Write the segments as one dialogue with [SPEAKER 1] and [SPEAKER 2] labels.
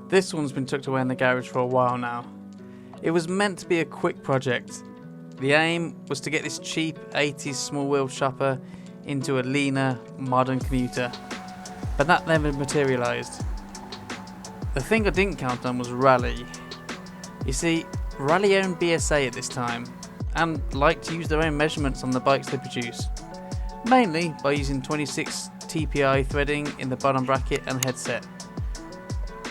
[SPEAKER 1] This one's been tucked away in the garage for a while now. It was meant to be a quick project. The aim was to get this cheap 80s small wheel chopper into a leaner, modern commuter, but that never materialised. The thing I didn't count on was Raleigh. You see, Raleigh owned BSA at this time, and liked to use their own measurements on the bikes they produce, mainly by using 26 TPI threading in the bottom bracket and headset.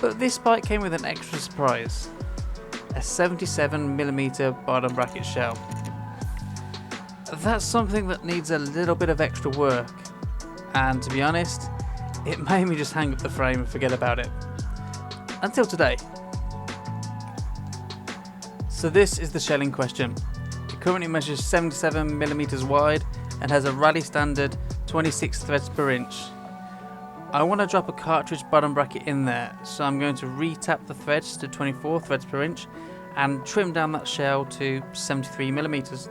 [SPEAKER 1] But this bike came with an extra surprise, a 77mm bottom bracket shell. That's something that needs a little bit of extra work, and to be honest, it made me just hang up the frame and forget about it. Until today. So this is the shell in question. It currently measures 77mm wide and has a Raleigh standard 26 threads per inch. I want to drop a cartridge bottom bracket in there, so I'm going to re-tap the threads to 24 threads per inch and trim down that shell to 73mm.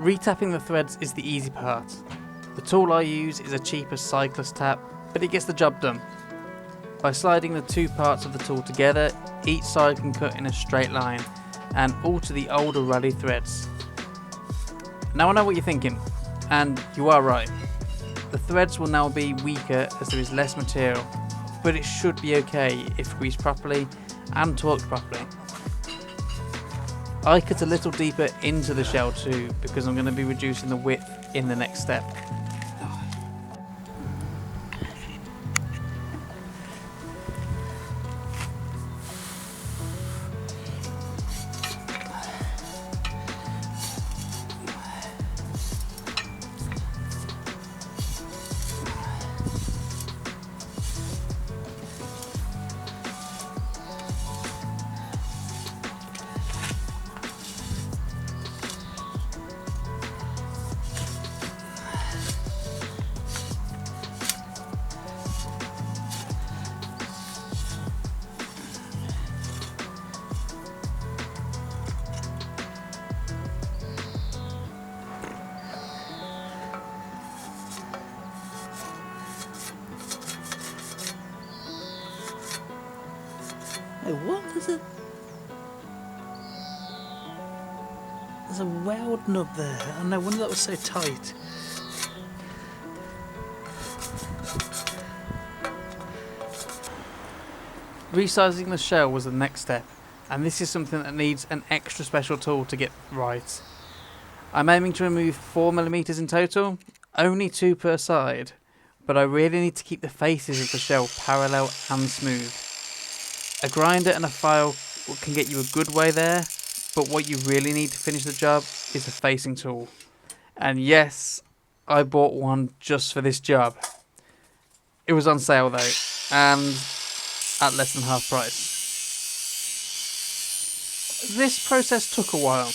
[SPEAKER 1] Retapping the threads is the easy part. The tool I use is a cheaper cyclist tap, but it gets the job done. By sliding the two parts of the tool together, each side can cut in a straight line and alter the older Raleigh threads. Now I know what you're thinking, and you are right. The threads will now be weaker as there is less material, but it should be okay if greased properly and torqued properly. I cut a little deeper into the shell too, because I'm going to be reducing the width in the next step.
[SPEAKER 2] Hey, what? There's a weld nut there, and no wonder that was so tight.
[SPEAKER 1] Resizing the shell was the next step, and this is something that needs an extra special tool to get right. I'm aiming to remove 4mm in total, only 2 per side, but I really need to keep the faces of the shell parallel and smooth. A grinder and a file can get you a good way there, but what you really need to finish the job is a facing tool. And yes, I bought one just for this job. It was on sale though, and at less than half price. This process took a while.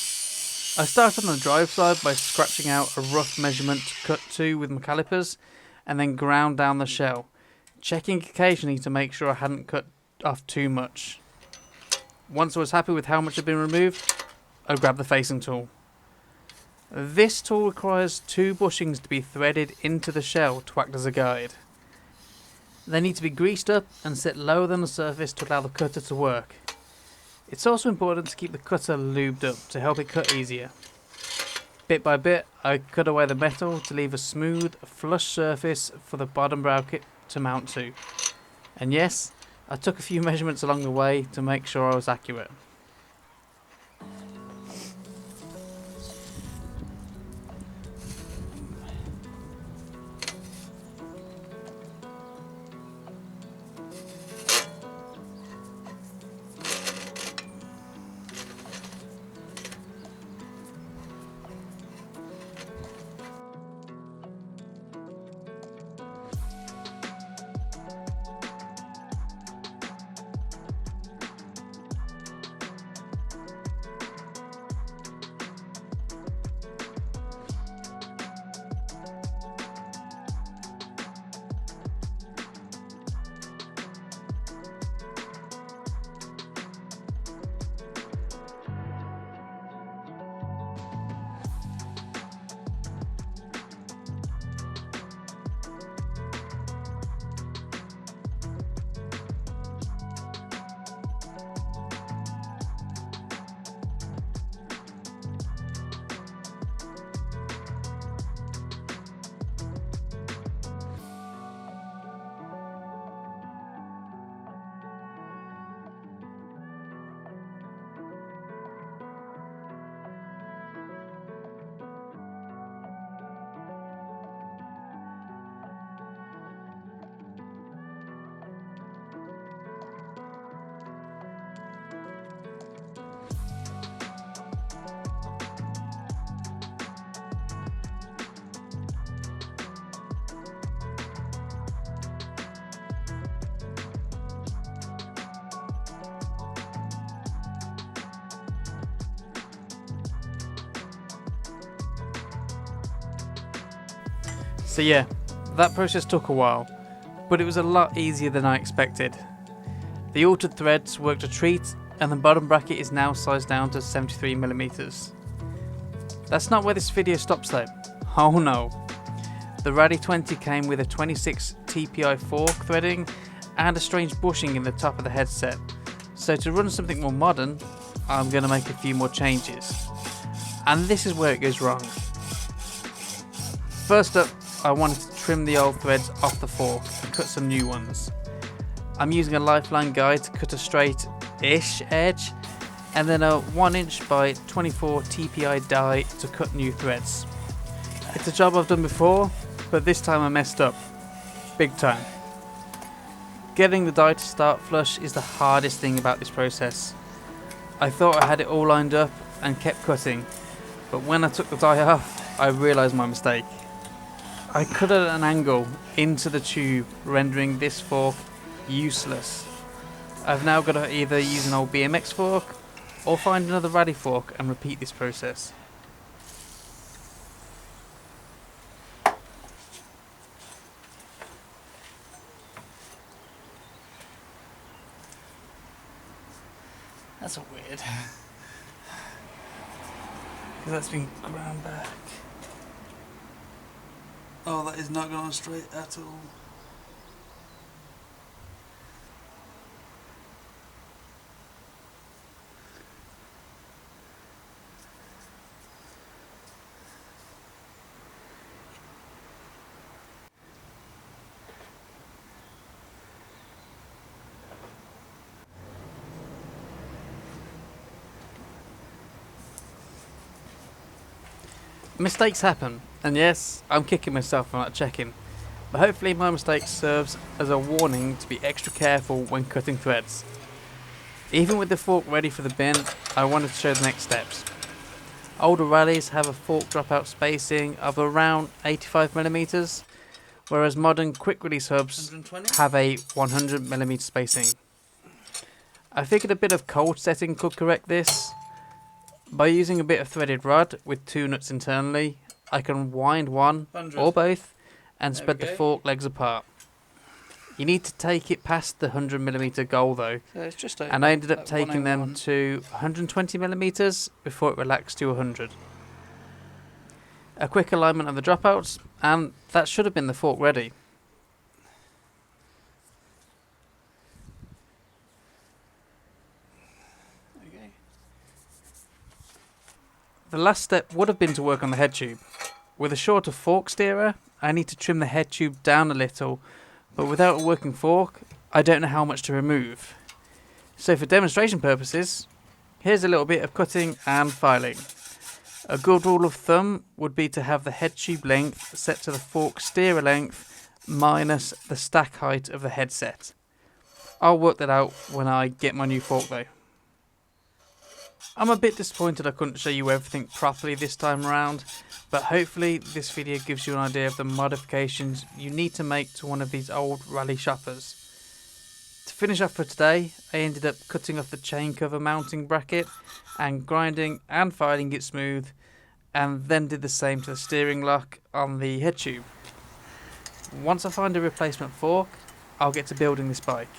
[SPEAKER 1] I started on the drive side by scratching out a rough measurement to cut to with my calipers, and then ground down the shell, checking occasionally to make sure I hadn't cut off too much. Once I was happy with how much had been removed, I grabbed the facing tool. This tool requires 2 bushings to be threaded into the shell to act as a guide. They need to be greased up and set lower than the surface to allow the cutter to work. It's also important to keep the cutter lubed up to help it cut easier. Bit by bit, I cut away the metal to leave a smooth, flush surface for the bottom bracket to mount to. And yes, I took a few measurements along the way to make sure I was accurate. So yeah, that process took a while, but it was a lot easier than I expected. The altered threads worked a treat, and the bottom bracket is now sized down to 73mm. That's not where this video stops though. Oh no. The Raleigh 20 came with a 26 TPI fork threading and a strange bushing in the top of the headset. So to run something more modern, I'm going to make a few more changes. And this is where it goes wrong. First up, I wanted to trim the old threads off the fork and cut some new ones. I'm using a lifeline guide to cut a straight-ish edge, and then a 1" by 24 TPI die to cut new threads. It's a job I've done before, but this time I messed up. Big time. Getting the die to start flush is the hardest thing about this process. I thought I had it all lined up and kept cutting, but when I took the die off, I realised my mistake. I cut at an angle into the tube, rendering this fork useless. I've now got to either use an old BMX fork or find another Raleigh fork and repeat this process. That's all weird. Because that's been ground back. Oh, that is not going straight at all. Mistakes happen, and yes, I'm kicking myself for not checking, but hopefully my mistake serves as a warning to be extra careful when cutting threads. Even with the fork ready for the bin, I wanted to show the next steps. Older Raleighs have a fork dropout spacing of around 85mm, whereas modern quick release hubs
[SPEAKER 2] 120?
[SPEAKER 1] have a 100mm spacing. I figured a bit of cold setting could correct this. By using a bit of threaded rod with 2 nuts internally, I can wind one
[SPEAKER 2] 100.
[SPEAKER 1] or both and
[SPEAKER 2] There
[SPEAKER 1] spread
[SPEAKER 2] we
[SPEAKER 1] the
[SPEAKER 2] go.
[SPEAKER 1] fork legs apart. You need to take it past the 100mm goal though,
[SPEAKER 2] So it's just
[SPEAKER 1] and I ended up
[SPEAKER 2] at
[SPEAKER 1] taking them
[SPEAKER 2] 101.
[SPEAKER 1] to 120mm before it relaxed to 100. A quick alignment of the dropouts, and that should have been the fork ready.
[SPEAKER 2] Okay.
[SPEAKER 1] The last step would have been to work on the head tube. With a shorter fork steerer, I need to trim the head tube down a little, but without a working fork, I don't know how much to remove. So for demonstration purposes, here's a little bit of cutting and filing. A good rule of thumb would be to have the head tube length set to the fork steerer length minus the stack height of the headset. I'll work that out when I get my new fork though. I'm a bit disappointed I couldn't show you everything properly this time around, but hopefully this video gives you an idea of the modifications you need to make to one of these old Raleigh shoppers. To finish off for today, I ended up cutting off the chain cover mounting bracket and grinding and filing it smooth, and then did the same to the steering lock on the head tube. Once I find a replacement fork, I'll get to building this bike.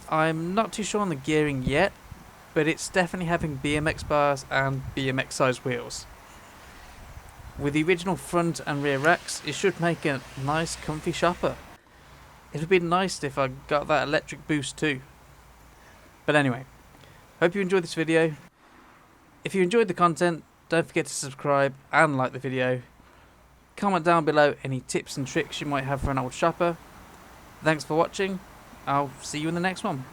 [SPEAKER 1] I'm not too sure on the gearing yet, but it's definitely having BMX bars and BMX size wheels. With the original front and rear racks, it should make a nice comfy shopper. It would be nice if I got that electric boost too. But anyway, hope you enjoyed this video. If you enjoyed the content, don't forget to subscribe and like the video. Comment down below any tips and tricks you might have for an old shopper. Thanks for watching. I'll see you in the next one.